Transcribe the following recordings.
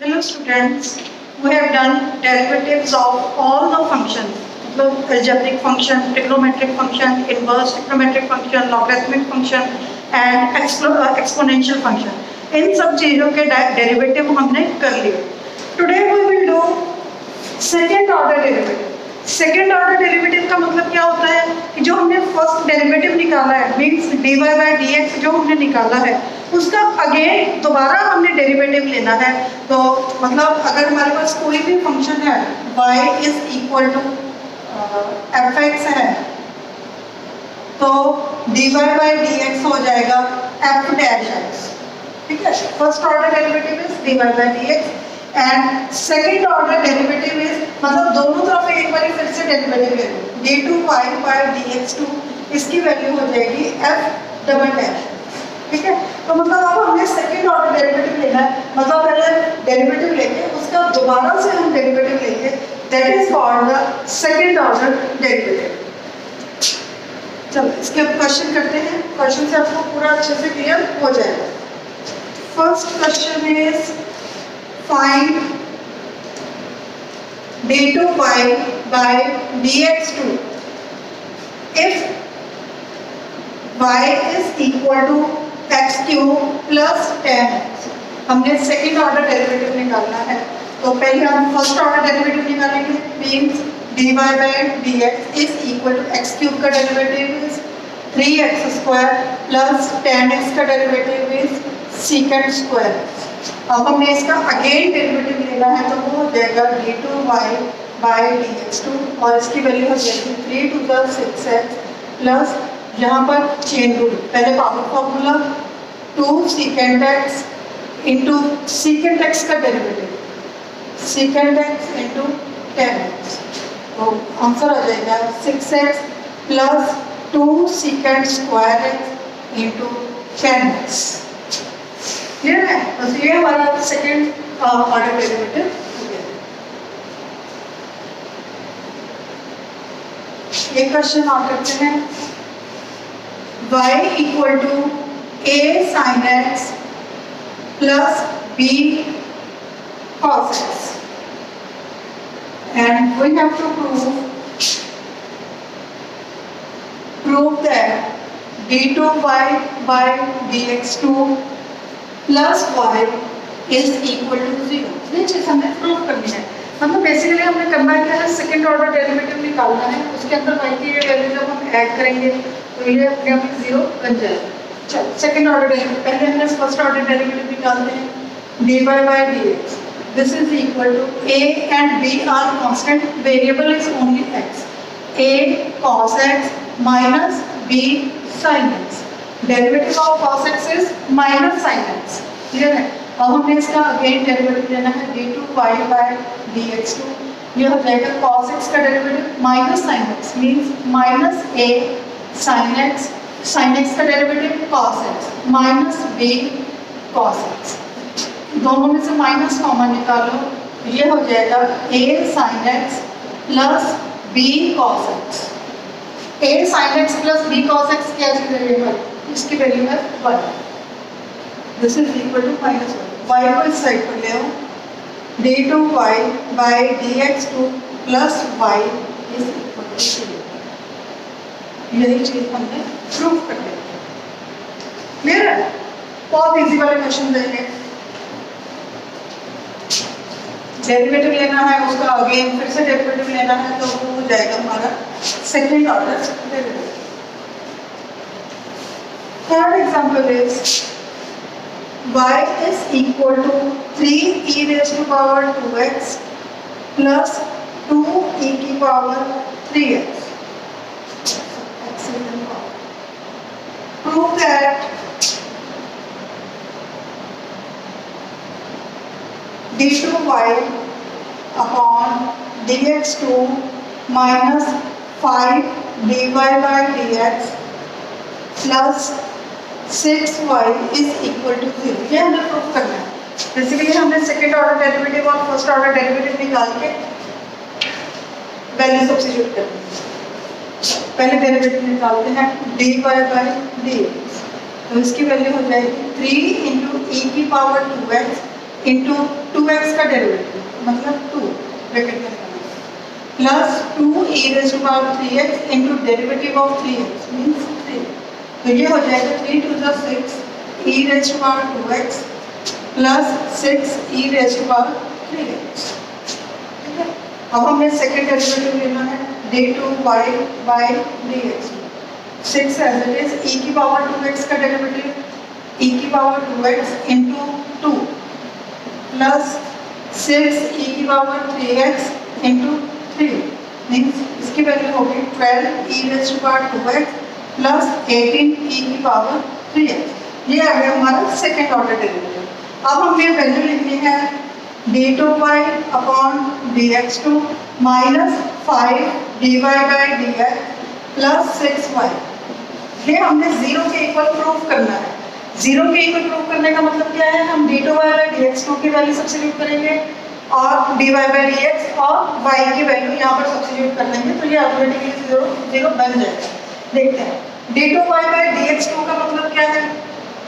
Hello students, we have done derivatives of all the functions, मतलब algebraic function, trigonometric function, inverse trigonometric function, logarithmic function and exponential function. इन सब चीज़ों के derivative हमने कर लिए. Today we will do second order derivative. Second order derivative का मतलब क्या होता है कि जो हमने फर्स्ट डेरिवेटिव निकाला है means dy by D x जो हमने निकाला है उसका अगेन दोबारा हमने डेरिवेटिव लेना है. तो मतलब अगर हमारे पास कोई भी फंक्शन है y is equal to F x है तो dy बाई डी एक्स हो जाएगा एफ डैश एक्स. ठीक है, first order derivative is dy by D X and second order derivative is मतलब दोनों तरफ एक बार फिर से डेरिवेटिव ले लो D two Y by D X two, इसकी वैल्यू हो जाएगी एफ डबल डैश. ठीक है, तो मतलब अब हमें सेकेंड ऑर्डर डेरिवेटिव लेना है, मतलब पहले डेरिवेटिव लेके उसका दोबारा से हम डेरिवेटिव लेंगे, that is called the second order derivative. चलो इसके अब क्वेश्चन करते हैं. क्वेश्चन से आपको पूरा अच्छे से क्लियर हो जाएगा. First question is find d2y by dx2 if y is equal to x cube plus 10x. हमने सेकेंड ऑर्डर डेरिवेटिव निकालना है तो पहले हम फर्स्ट ऑर्डर डेरिवेटिव निकालेंगे means dy by dx is equal to x cube का derivative is 3x square plus 10x का derivative is secant square. अब हमने इसका अगेन डेरिवेटिव लेना है तो वो हो जाएगा d2y बाई dx2 और इसकी वैल्यू हो जाएगी 3 to the 6x प्लस यहाँ पर चेन रूल, पहले power formula 2 secant x into secant x का derivative secant x into 10x, तो आंसर आ जाएगा 6x plus 2 secant square x into 10x. Clear है? तो ये हमारा सेकेंड ऑर्डर डेरिवेटिव हो गया. एक क्वेश्चन और करते हैं. y equal to a sin x plus b cos x and we have to prove that d2y by dx2 plus y is equal to 0. ये चीज़ हमें प्रूव करनी है. मतलब बेसिकली हमने करना क्या है, सेकेंड ऑर्डर डेरिवेटिव निकालना है, उसके अंदर y की ये वैल्यू जब हम ऐड करेंगे तो ये अपने आप 0 बन जाएगा. चलो सेकेंड ऑर्डर डेरिवेटिव पहले हमने फर्स्ट ऑर्डर डेरिवेटिव निकालते हैं dy by dx. This is equal to a and b are constant, variable is only x. a cos x minus b sin x. Derivative of cos x is minus sin x. Clear है? अब हमने इसका again derivative लेना है d2y by dx2. ये हो जाएगा cos x का derivative minus sin x means minus a sin x, sin x का derivative cos x minus b cos x. दोनों में से माइनस कॉमन निकालो, ये हो जाएगा a sin x plus b cos x. a sin x plus b cos x क्या चीज़ है? इसकी वैल्यू है 1. This is equal to minus 1. y को इस साइड पर ले आओ, d2y by dx2 plus y is equal to 0. यही चीज हमने प्रूव कर ली. क्लियर है? बहुत इजी वाले क्वेश्चन देंगे. डेरिवेटिव लेना है, उसका अगेन फिर से डेरिवेटिव लेना है तो वो हो जाएगा हमारा second order derivative. Third example is y is equal to 3 e raised to power 2x plus 2 e की power 3x. Prove that d2y upon dx2 minus 5 dy by dx plus 6y is equal to 0. ये हमें proof करना है. Basically हमने second order derivative और first order derivative निकाल के value substitute करनी है. पहले डेरिवेटिव निकालते हैं dy बाई dx. तो इसकी वैल्यू हो जाएगी 3 इंटू ई की पावर 2x इंटू 2x का डेरिवेटिव मतलब 2 ब्रैकेट में plus 2 e raise to power 3x into derivative of 3x means 3। तो ये हो जाएगा 3 to the 6 e raise to power 2x plus 6 e raise to power 3x। ठीक है, अब हमें सेकेंड डेरिवेटिव लेना है d2y by dx। 6 as it is e की पावर 2x का डेरिवेटिव e की पावर 2x इंटू 2 प्लस 6 e की पावर 3x इंटू 3 मीन्स इसकी वैल्यू होगी 12 e raise to power 2x plus 18 e की पावर 3x। ये आ गया हमारा सेकेंड ऑर्डर डेरिवेटिव। अब हमें वैल्यू लिखनी है d2y upon dx2 minus 5 dy by dx plus 6y। ये हमने 0 के इक्वल प्रूफ करना है। 0 के इक्वल प्रूफ करने का मतलब क्या है, हम d2y बाई dx2 की वैल्यू सब्स्टिट्यूट करेंगे और dy बाई dx और y की वैल्यू यहाँ पर सब्स्टिट्यूट कर लेंगे तो ये ऑटोमेटिकली 0 बन जाएगा। देखते हैं d2y बाई dx2 का मतलब क्या है,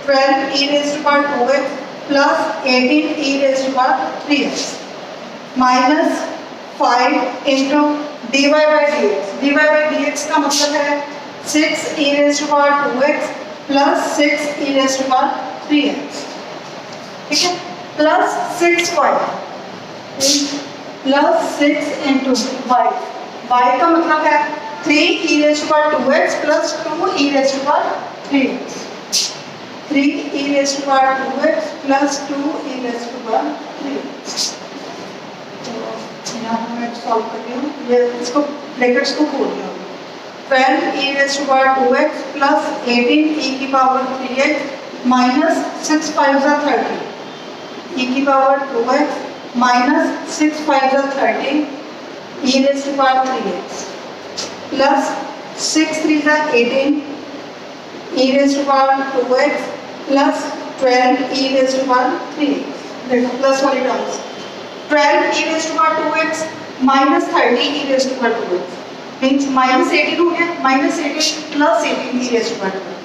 12 e raise to power 2x plus 18 e raise to power 3x minus 5 into dy by dx का मतलब है 6 e raise to power 2x plus 6 e raise to power 3x। ठीक है, plus 6y plus 6 into y का मतलब है 3 e raise to power 2x plus 2 e raise to power 3x। 3 e raise to power 2x plus 2 e raise to power 3x। तो यहाँ पर मैं solve कर रही हूँ, ये इसको ब्रैकेट्स को खोल दिया 12 e raise to power 2x plus 18 e की पावर 3x माइनस 6 5 30 e की पावर 2x minus 6 5 30 e raise to power 3x plus 6 3 18 e raise to power 2x plus 12 e raise to power 3x। देखो प्लस वाली terms 12 e raise to power 2x minus 30 e raise to power 2x means minus 18 हो गया, minus 18 plus 18 e raise to power 2x।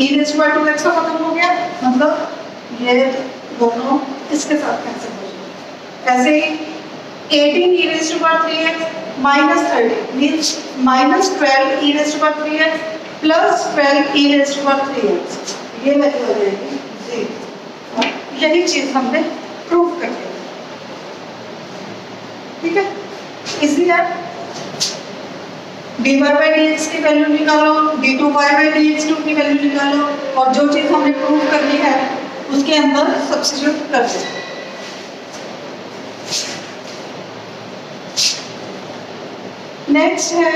e raise to power 2x का खत्म हो गया, मतलब ये दोनों इसके साथ कैंसिल हो जाएंगे। ऐसे ही 18 e raise to power 3x minus 30 means minus 12 e raise to power 3x plus 12 e raise to power 3x। ये वैल्यू हो जाएगी 0। यही चीज हमने प्रूव कर दी। ठीक है, इसलिए dy बाई dx की वैल्यू निकालो, d2y बाई dx2 की वैल्यू निकालो और जो चीज हमने प्रूव करनी है उसके अंदर सब्स्टिट्यूट कर दो। नेक्स्ट है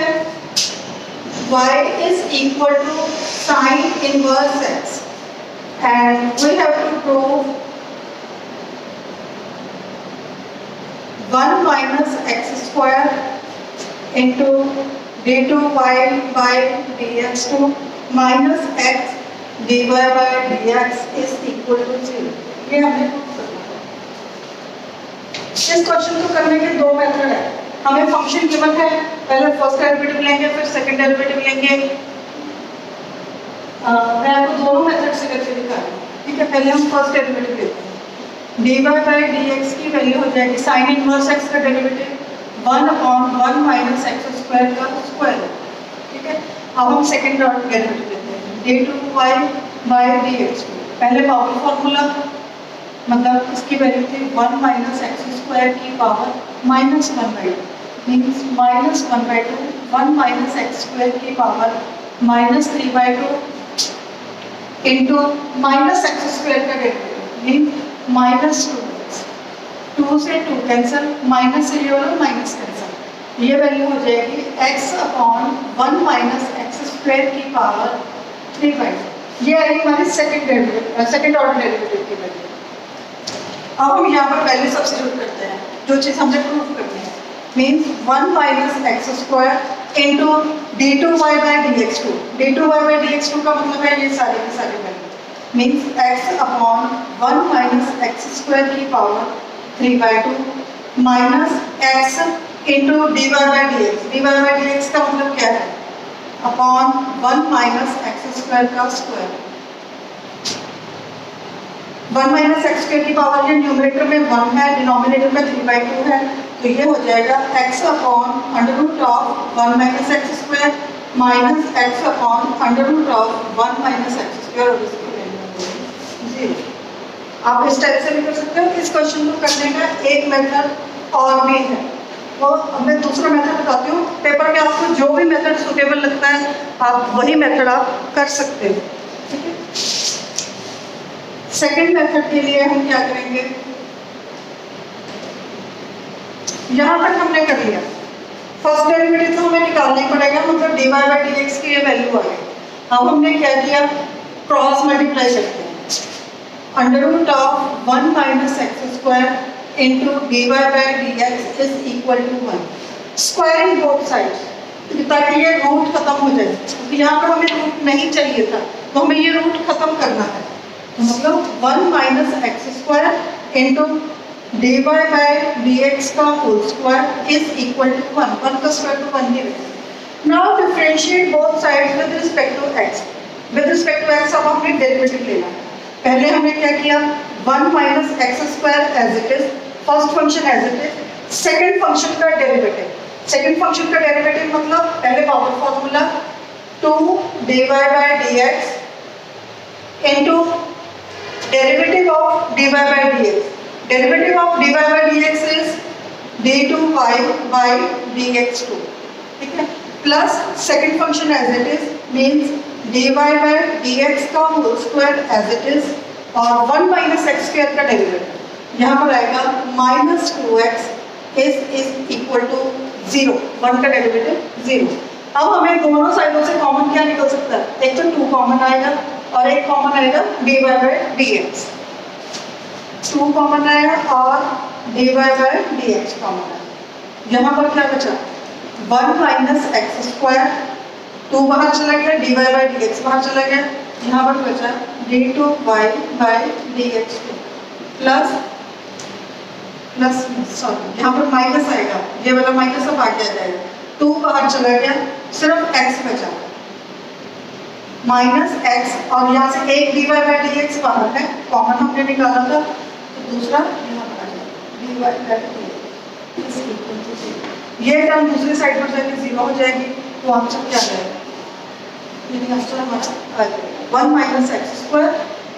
y is equal to sin inverse x and we have to prove 1 minus x square into d2y by dx2 minus x dy by dx is equal to 0। ये हमने प्रूव करना है। इस क्वेश्चन को करने के दो मेथड है। हमें फंक्शन गिवन है, पहले फर्स्ट डेरिवेटिव लेंगे फिर सेकंड डेरिवेटिव लेंगे। मैं आपको दोनों मेथड से करके दिखा रही हूँ। ठीक है, पहले हम फर्स्ट डेरिवेटिव लेते हैं। dy बाई dx की वैल्यू हो जाएगी साइन इनवर्स x का डेरिवेटिव 1/1 माइनस एक्स स्क्वायर का स्क्वायर। ठीक है, अब हम सेकंड डेरिवेटिव लेते हैं d2y बाई dx। पहले पावर फॉर्मूला मतलब इसकी वैल्यू थी 1 माइनस एक्स स्क्वायर की power minus 1/2 means minus 1/2 1 minus x square की power minus 3/2 into minus x square का डेरिवेटिव मीन्स माइनस 2x। 2 से 2 कैंसिल, माइनस से ये वाला माइनस कैंसिल। ये वैल्यू हो जाएगी x upon 1 minus x square की पावर 3/2। ये आई हमारी सेकंड ऑर्डर डेरिवेटिव की वैल्यू। अब हम यहाँ पर वैल्यू सब्स्टिट्यूट करते हैं जो चीज़ हमने प्रूव करनी है means 1 minus x square into d2y by dx2। d2y by dx2 का मतलब है ये सारी की सारी value means x upon 1 minus x square की power 3/2 minus x into dy by dx। dy by dx का मतलब क्या है, अपॉन 1 माइनस एक्स स्क्वायर का स्क्वायर। 1 माइनस एक्स स्क्वायर की पावर ये न्यूमरेटर में 1 है, डिनोमिनेटर में 3/2 है, तो ये हो जाएगा x upon under root of 1 minus x square minus x upon under root of 1 minus x square और इसकी वैल्यू 0। आप इस टाइप से भी कर सकते हो। इस क्वेश्चन को करने का एक मेथड और भी है, तो मैं दूसरा मेथड बताती हूँ। पेपर में आपको जो भी मेथड सुटेबल लगता है आप वही मेथड आप कर सकते हो, ठीक है। सेकंड मेथड के लिए हम क्या करेंगे, यहाँ तक हमने कर लिया। फर्स्ट डेरिवेटिव तो हमें निकालना ही पड़ेगा, मतलब dy बाई डी एक्स की ये वैल्यू आ गई। अब हमने क्या किया, क्रॉस मल्टीप्लाई करते हैं। Under root of 1 minus x square into D Y by D X is equal to 1, squaring both sides, ताकि ये रूट खत्म हो जाए। क्योंकि यहाँ पर हमें रूट नहीं चाहिए था, तो हमें ये रूट खत्म करना है। तो मतलब 1 minus x square into D Y by D X का whole square is equal to 1, 1 का स्क्वायर तो 1 ही रहेगा। Now differentiate both sides with respect to X. With respect to X अब हमने डेरिवेटिव लेना है। पहले हमने क्या किया, 1 minus x square as it is, first function as it is, second function का डेरिवेटिव। सेकंड फंक्शन का डेरिवेटिव मतलब पहले power formula 2 dy by dx into derivative of dy by dx। Derivative of dy by dx is d2y by dx2, ठीक है, plus second function as it is means dy by dx का whole square as it is और 1 minus x square का derivative यहाँ पर आएगा minus 2x is equal to 0, 1 का derivative 0। अब हमें दोनों साइडों से कॉमन क्या निकल सकता है, एक तो 2 कॉमन आएगा और एक कॉमन आएगा dy बाई dx। 2 कॉमन आया और dy बाई dx कॉमन आया। यहाँ पर क्या बचा, 1 माइनस एक्स स्क्वायर, 2 बाहर चला गया, dy बाई dx बाहर चला गया, यहाँ पर बचा d2y by dx2 plus sorry यहाँ पर माइनस आएगा, ये वाला माइनस अब आगे आ जाएगा, 2 बाहर चला गया, सिर्फ x बचा माइनस x और यहाँ से एक dy बाई dx बाहर है, कॉमन हमने निकाला था, तो दूसरा यहाँ पर आ जाएगा dy बाई dx। ये टर्म दूसरी साइड पर जाके 0 हो जाएगी, तो आंसर क्या आएगा, ये आंसर हमारा आ जाएगा 1 minus x square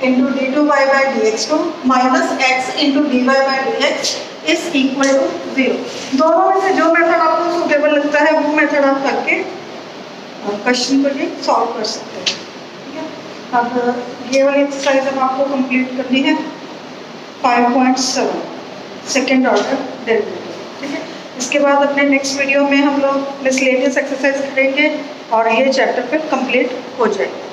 into d2y by dx2 minus x into dy by dx is equal to 0। दोनों में से जो मेथड आपको सुटेबल लगता है वो मेथड आप करके क्वेश्चन को ये सॉल्व कर सकते हैं, ठीक है। अब ये वाली एक्सरसाइज अब आपको कंप्लीट करनी है 5.7 सेकेंड ऑर्डर डेरिवेटिव, ठीक है। इसके बाद अपने नेक्स्ट वीडियो में हम लोग मिसलेनियस एक्सरसाइज करेंगे और ये चैप्टर फिर कंप्लीट हो जाएगा।